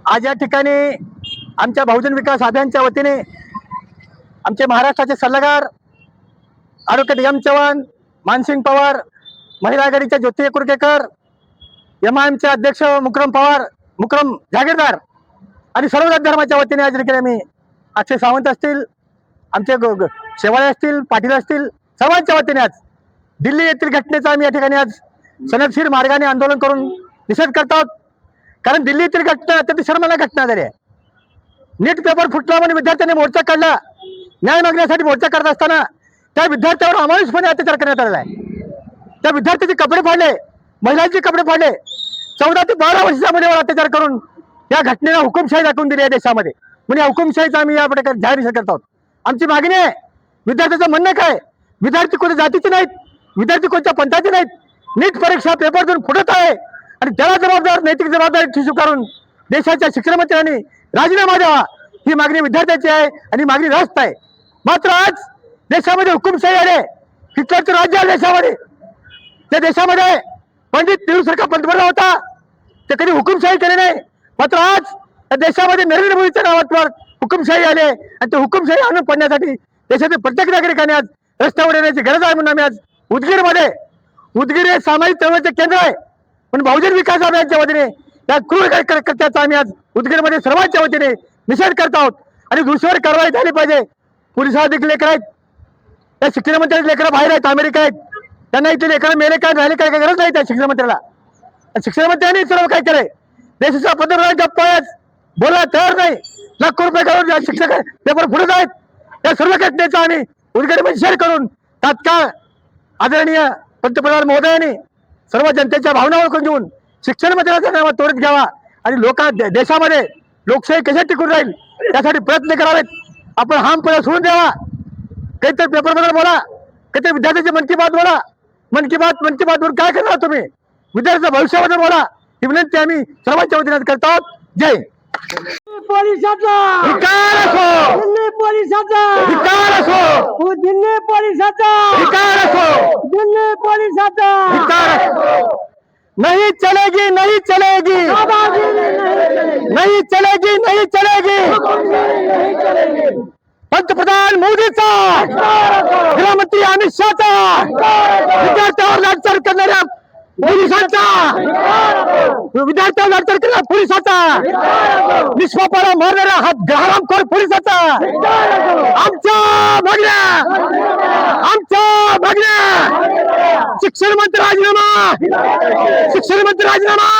आज या ठिकाणी आमच्या बहुजन विकास अभियानच्या वतीने आमचे महाराष्ट्राचे सल्लागार ॲडव्होकेट एम चव्हाण, मानसिंग पवार, महिला आघाडीच्या ज्योती कुरकेकर, एमआयएमचे अध्यक्ष मुक्रम जागीरदार आणि सर्व धर्माच्या वतीने आज ठिकाणी आम्ही अक्षय सावंत असतील, आमचे शेवाळे असतील, पाटील असतील, सर्वांच्या वतीने आज दिल्ली येथील घटनेचा आम्ही या ठिकाणी आज सनदशीर मार्गाने आंदोलन करून निषेध करत आहोत. कारण दिल्ली येथील घटना अत्यंत शर्मनाक घटना झाली आहे. नीट पेपर फुटला म्हणून विद्यार्थ्यांनी मोर्चा काढला. न्याय मागण्यासाठी मोर्चा करत असताना त्या विद्यार्थ्यावर अमानुषपणे अत्याचार करण्यात आलेला आहे. त्या विद्यार्थ्याचे कपडे फाडले, महिलांचे कपडे फाडले, 14 ते 12 वर्षाच्या मुलीवर अत्याचार करून या घटनेला हुकुमशाही दाखवून दिली आहे देशामध्ये. म्हणजे या हुकुमशाहीचा आम्ही या प्रकारे जाहीर निषेध करत आहोत. आमची मागणी आहे, विद्यार्थ्याचं म्हणणं काय, विद्यार्थी कोणत्या जातीचे नाहीत, विद्यार्थी कोणत्या पंथाचे नाहीत. नीट परीक्षा पेपर देऊन फुटत आहे आणि त्याला जबाबदार नैतिक जबाबदारी स्वीकारून देशाच्या शिक्षण मंत्र्यांनी राजीनामा द्यावा, ही मागणी विद्यार्थ्याची आहे आणि मागणी रास्त आहे. मात्र आज देशामध्ये हुकुमशाही आले, हिटलरचं राज्य आहे देशामध्ये. त्या देशामध्ये पंडित नेहरूसारखा पंतप्रधान होता, ते कधी हुकुमशाही केले नाही. मात्र आज त्या देशामध्ये नरेंद्र मोदीच्या नावावर हुकुमशाही आले आणि ते हुकुमशाही आणून पडण्यासाठी देशातील प्रत्येक नागरिकाने आज रस्त्यावर येण्याची गरज आहे. म्हणून आम्ही आज उदगीर हे सामाजिक चळवळीचे केंद्र आहे, पण बहुजन विकास अभियानच्या वतीने या क्रूर कृत्याचा आम्ही आज उदगीरमध्ये सर्वांच्या वतीने निषेध करत आहोत आणि दोषीवर कारवाई झाली पाहिजे. पोलिसाधिक लेकर आहेत, त्या शिक्षण मंत्र्यांचे लेकरं बाहेर आहेत, अमेरिका आहेत, त्यांना इथे लेकरं मेले काय राहिले काय गरज नाही. त्या शिक्षण मंत्र्याला, शिक्षण मंत्र्यांनी सर्व काय केलंय, देशाचा पंतप्रधान गप्प आहेत, बोलायला तयार नाही, लाखो रुपये घालून शिक्षक पेपर फुटत आहेत. त्या सर्व घटनेचा आम्ही उदगीरमध्ये शेअर करून तात्काळ आदरणीय पंतप्रधान महोदयांनी सर्व जनतेच्या भावना ओळखून घेऊन शिक्षण मंत्र्यांचा नाव त्वरित घ्यावा आणि देशामध्ये लोकशाही कशी टिकून राहील त्यासाठी प्रयत्न करावेत. आपण हमपणे सोडून द्यावा. काहीतरी पेपरबद्दल बोला, काहीतरी विद्यार्थ्याची मन की बात बोला. मन की बात वर काय करणार तुम्ही, विद्यार्थ्याच्या भविष्याबद्दल बोला, ही विनंती आम्ही सर्वांच्या वतीने करत आहोत. जय पोलिसाचा धिक्कार असो, दिल्ली पोलिसाचा धिक्कार असो, दिल्ली पोलिसाचा धिक्कार असो, दिल्ली पोलिसाचा धिक्कार असो. नहीं चलेगी, नहीं चलेगी, नहीं चलेगी, नहीं चलेगी. पंतप्रधान मोदीचा, गृहमंत्री अमित शहाचा, विद्यार्थ्यावर लाठचार करणाऱ्या पोलिसांचा, विद्यार्थ्यावर लाठचार करणाऱ्या पोलिसाचा, निष्पापाला मारणाऱ्या हरामखोर पोलिसाचा आमच्या मागण्या, शिक्षण मंत्री राजीनामा, शिक्षण मंत्री राजीनामा.